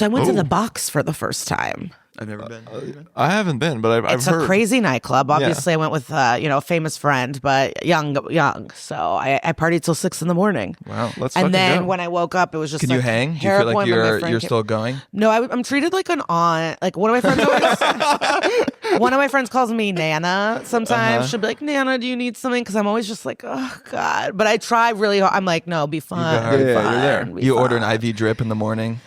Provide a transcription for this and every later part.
So I went to the Box for the first time. I've never been. I haven't been, but I've heard. It's a crazy nightclub. Obviously, I went with a famous friend, but young. So I partied till 6 a.m. Wow, let's And fucking then go. when I woke up, it was just Can you hang? Do you feel like you're still going? No, I'm treated like an aunt. Like one of my friends one of my friends calls me Nana. Sometimes she'll be like, Nana, do you need something? Because I'm always just like, oh God. But I try really hard. I'm like, no, be fun. You're there. You order an IV drip in the morning.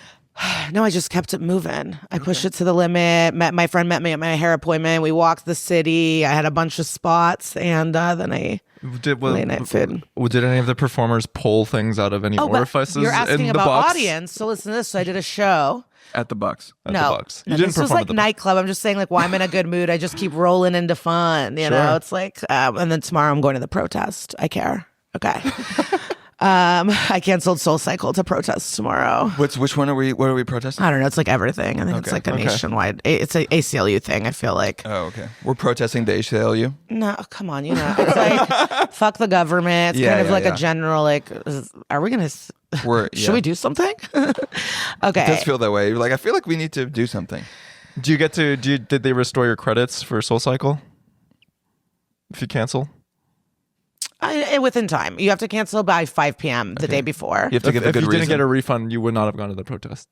No, I just kept it moving. I pushed it to the limit. My friend met me at my hair appointment. We walked the city. I had a bunch of spots, and then I late night food. Did any of the performers pull things out of any orifices? You're asking in the about box? audience, so listen to this. So I did a show. At the Bucks. At No, the Bucks. You no, didn't this was perform like at the nightclub. I'm just saying, like, why I'm in a good mood. I just keep rolling into fun. You know, it's like, and then tomorrow I'm going to the protest. I care. Okay. I canceled SoulCycle to protest tomorrow. Which one are we? What are we protesting? I don't know. It's like everything. I think it's like a nationwide. It's a ACLU thing. I feel like. Oh, okay. We're protesting the ACLU. No, come on. You know, it's like fuck the government. It's kind of like a general like. Are we gonna? Should we do something? Okay. It does feel that way. You're like, I feel like we need to do something. Did they restore your credits for SoulCycle? If you cancel? Within time. You have to cancel by 5 p.m. the day before. You have to give a good If you reason. didn't get a refund, you would not have gone to the protest.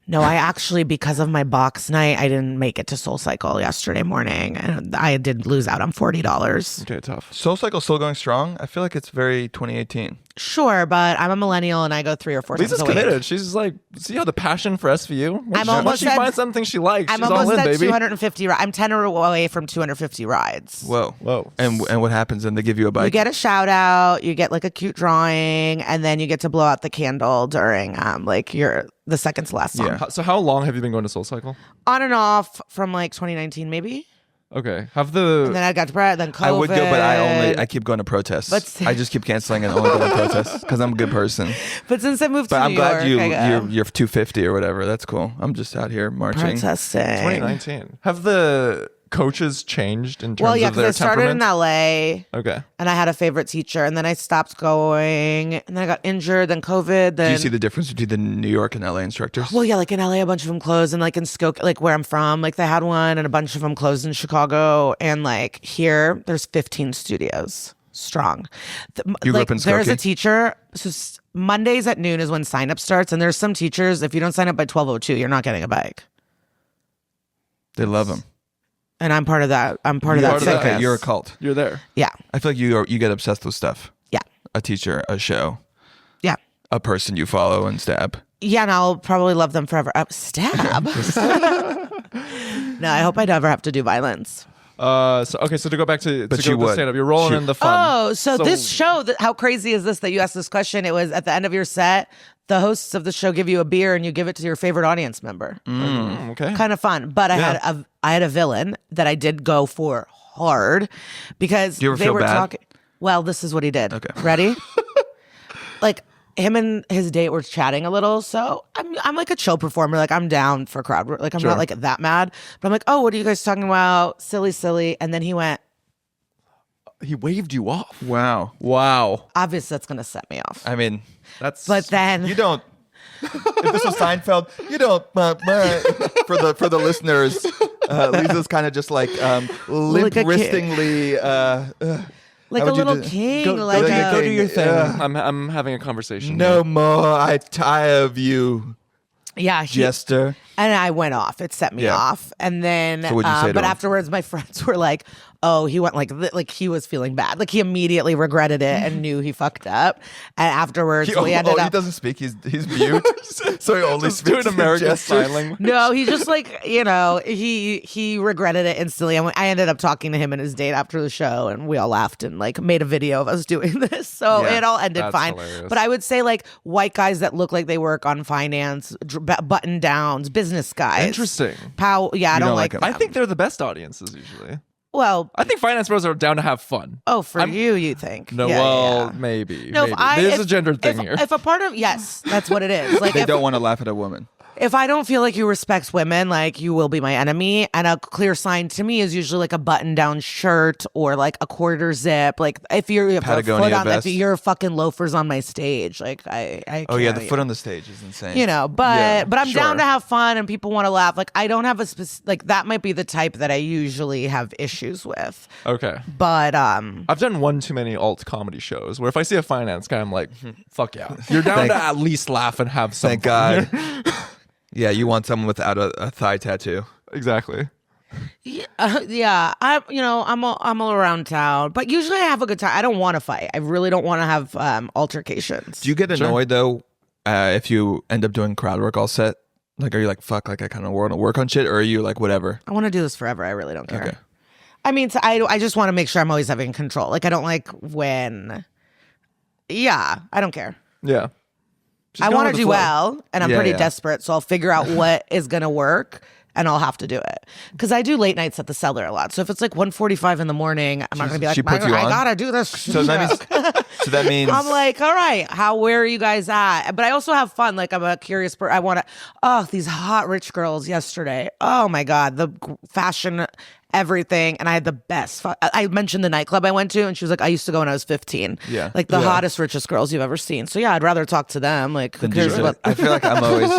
No, I actually, because of my box night, I didn't make it to SoulCycle yesterday morning. And I did lose out on $40. Okay, tough. SoulCycle's still going strong. I feel like it's very 2018. Sure, but I'm a millennial and I go 3 or 4 Lisa's times a week. committed. She's just like, see how the passion for SVU? Once she at- finds something she likes, I'm she's all almost in, at baby. 250. I'm 10 away from 250 rides. Whoa. And what happens? And they give you a bike? You get a shout out, you get like a cute drawing, and then you get to blow out the candle during the second to last song. Yeah. So how long have you been going to SoulCycle? On and off from like 2019 maybe. Okay. And then I got depressed, then COVID. I would go, but I keep going to protests. I just keep canceling and only going to protests because I'm a good person. But since I moved But to I'm New glad York, you're 250 or whatever. That's cool. I'm just out here marching. protesting. 2019. Have the coaches changed in terms Well, yeah, of their because I started in temperament? LA. Okay. And I had a favorite teacher, and then I stopped going, and then I got injured, then COVID. Then Do you see the difference between the New York and LA instructors? well, yeah, like in LA, a bunch of them closed, and like in Skokie, like where I'm from, like they had one, and a bunch of them closed in Chicago, and like here, there's 15 studios strong. You grew up in There's a Skokie? teacher. So Mondays at noon is when sign up starts, and there's some teachers. If you don't sign up by 12:02, you're not getting a bike. They love them. And I'm part of that. I'm part of that. Okay, you're a cult. You're there. Yeah. I feel like you get obsessed with stuff. Yeah. A teacher, a show, Yeah. a person you follow and stab. Yeah, and I'll probably love them forever. Stab. No, I hope I never have to do violence. So to go back to you would. stand up, you're rolling in the fun. Oh, so this show, how crazy is this that you asked this question? It was at the end of your set, the hosts of the show give you a beer and you give it to your favorite audience member. Okay. Kind of fun. But I had a villain that I did go for hard because Do you ever they feel were bad? talking. Well, this is what he did. Okay. Ready? Like him and his date were chatting a little, so I'm like a chill performer. Like I'm down for crowd work. Like I'm not like that mad, but I'm like, oh, what are you guys talking about? Silly. And then he went. He waved you off. Wow. Obviously, that's gonna set me off. I mean, That's But then you don't. If this was Seinfeld, you don't. For the listeners, Lisa's kind of just like limp Like a kid. wristingly. like how a would you little do- king, go like do your thing. I'm having a conversation. No more. I tire of you, yeah, jester. and I went off. It set me Yeah. off, and then So what'd you say to but him? afterwards, my friends were like, "Oh, he went like he was feeling bad. Like he immediately regretted it and knew he fucked up." And afterwards, we ended He up. doesn't speak. He's mute, so he only Just speaks doing American in Sign gestures. Language. No, he just like he regretted it instantly. I ended up talking to him and his date after the show, and we all laughed and like made a video of us doing this. So Yeah, it all ended that's fine. hilarious. But I would say like white guys that look like they work on finance, button downs, business guys. Interesting. Yeah, I don't don't like like 'em. them. I think they're the best audiences usually. Well, I think finance bros are down to have fun. for you think? No, Yeah, well, yeah. maybe. No, maybe. There's a gender thing if, here. If a part of yes, that's what it is. Like They if, don't want to laugh at a woman. if I don't feel like you respect women, like you will be my enemy. And a clear sign to me is usually like a button-down shirt or like a quarter zip. Like if you're if Patagonia vest. if you're fucking loafers on my stage, like I Oh yeah, can't, the foot on the stage is insane. you know, but I'm sure. down to have fun and people want to laugh. Like I don't have a like that might be the type that I usually have issues with. Okay. But I've done one too many alt comedy shows where if I see a finance guy, I'm like, fuck yeah. You're down to at least laugh and have some Thank fun. God. Yeah, you want someone without a thigh tattoo. Exactly. yeah, I'm all around town, but usually I have a good time. I don't want to fight. I really don't want to have altercations. Do you get annoyed though if you end up doing crowd work all set? Like, are you like, fuck, like I kind of want to work on shit, or are you like, whatever? I want to do this forever. I really don't care. Okay. I mean, I just want to make sure I'm always having control. Like I don't like when. Yeah, I don't care. Yeah. Just I go want with to the do flow. well, and I'm Yeah, pretty yeah. desperate, so I'll figure out what is going to work, and I'll have to do it. Because I do late nights at the Cellar a lot. So if it's like 1:45 in the morning, I'm not going to be like, she puts you I on? got to do this. So that means I'm like, all right, where are you guys at? But I also have fun. Like I'm a curious person. I want to, these hot rich girls yesterday. Oh my God, the fashion, everything. And I had the best fun. I mentioned the nightclub I went to and she was like, I used to go when I was 15. Yeah. Like the Yeah. hottest, richest girls you've ever seen. So yeah, I'd rather talk to them. Like who cares about I feel like I'm always.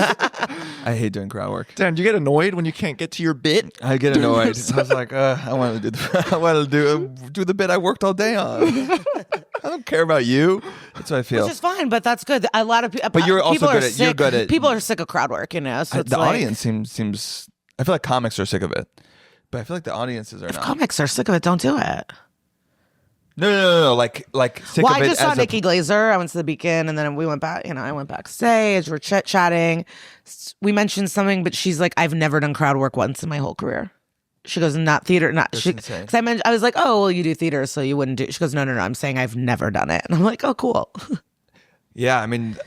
I hate doing crowd work. Dan, do you get annoyed when you can't get to your bit? I get annoyed. I was like, I want to do the bit I worked all day on. I don't care about you. That's how I feel. Which is fine, but that's good. A lot of people. But you're also people good are at- you're sick. good at- People are sick of crowd work, you know. So it's The like, audience seems. I feel like comics are sick of it, but I feel like the audiences are not. comics are sick of it. Don't do it. No. Like sick Well, of I it just saw as Nikki Glazer. I went to the Beacon, and then we went back. You know, I went backstage. We're chit-chatting. We mentioned something, but she's like, "I've never done crowd work once in my whole career." She goes, "Not theater, not." That's She, insane. because I was like, "Oh, well, you do theater, so you wouldn't do." She goes, "No. I'm saying I've never done it," and I'm like, "Oh, cool." Yeah, I mean,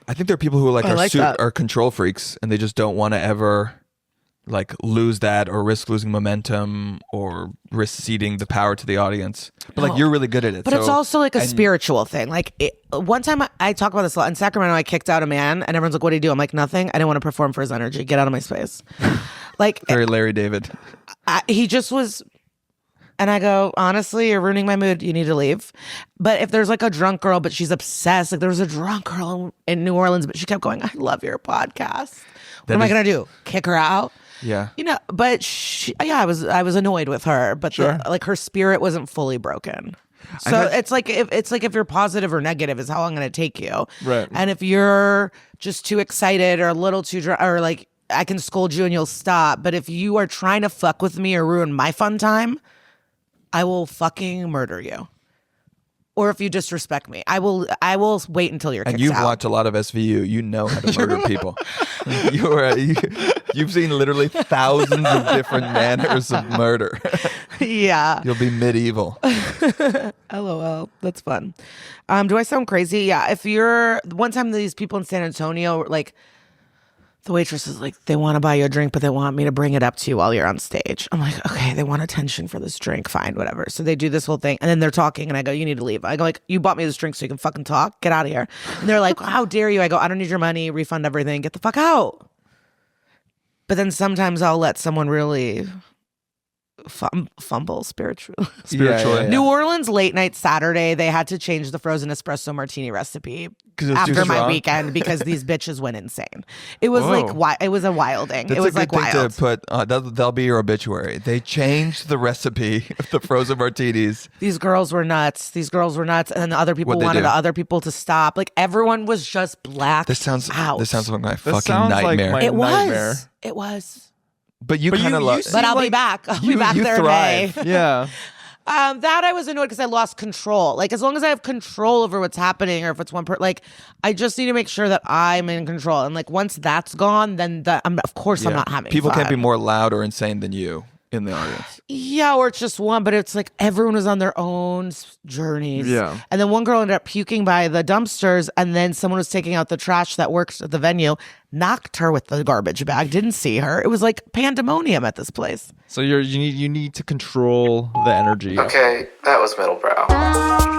I think there are people who I like that. are control freaks, and they just don't want to ever like lose that or risk losing momentum or risk ceding the power to the audience. But like No. you're really good at it. But it's so- also like a and- spiritual thing. Like one time I talk about this a lot in Sacramento. I kicked out a man, and everyone's like, "What do you do?" I'm like, "Nothing. I didn't want to perform for his energy. Get out of my space." Like very Larry David. he just was. And I go, honestly, you're ruining my mood. You need to leave. But if there's like a drunk girl, but she's obsessed, like there was a drunk girl in New Orleans, but she kept going, "I love your podcast." What am I gonna do? Kick her out? Yeah. You know, but I was annoyed with her, but like her spirit wasn't fully broken. So it's like if you're positive or negative is how I'm going to take you. Right. And if you're just too excited or a little too drunk or like I can scold you and you'll stop. But if you are trying to fuck with me or ruin my fun time, I will fucking murder you. Or if you disrespect me, I will wait until you're kicked And you've out. watched a lot of SVU. You know how to murder people. You've seen literally thousands of different manners of murder. Yeah. You'll be medieval. LOL. That's fun. Do I sound crazy? Yeah. If you're one time these people in San Antonio, like the waitress is like, they want to buy you a drink, but they want me to bring it up to you while you're on stage. I'm like, okay, they want attention for this drink. Fine, whatever. So they do this whole thing and then they're talking and I go, you need to leave. I go like, you bought me this drink so you can fucking talk. Get out of here. And they're like, how dare you? I go, I don't need your money. Refund everything. Get the fuck out. But then sometimes I'll let someone really fumble spiritually. Yeah. New Orleans late night Saturday, they had to change the frozen espresso martini recipe 'Cause it was too after my strong? weekend because these bitches went insane. It was Whoa. like it was a wilding. That's it was a like good thing wild. to put. That'll be your obituary. They changed the recipe of the frozen martinis. These girls were nuts. And then the other people What'd they wanted do? the other people to stop. Like everyone was just blacked This sounds out. like my fucking sounds like nightmare. my- It nightmare. was. It was. but you But kind of you love. seem But I'll be like back. I'll be you- back you there in May. thrive. Yeah. That I was annoyed because I lost control. Like as long as I have control over what's happening, or if it's one person, like I just need to make sure that I'm in control. And like once that's gone, then of course I'm not having People can't be fun. more loud or insane than you in the audience. Yeah, or it's just one, but it's like everyone was on their own journeys. Yeah. And then one girl ended up puking by the dumpsters, and then someone was taking out the trash that works at the venue, knocked her with the garbage bag, didn't see her. It was like pandemonium at this place. So you need to control the energy. Okay, that was Middlebrow.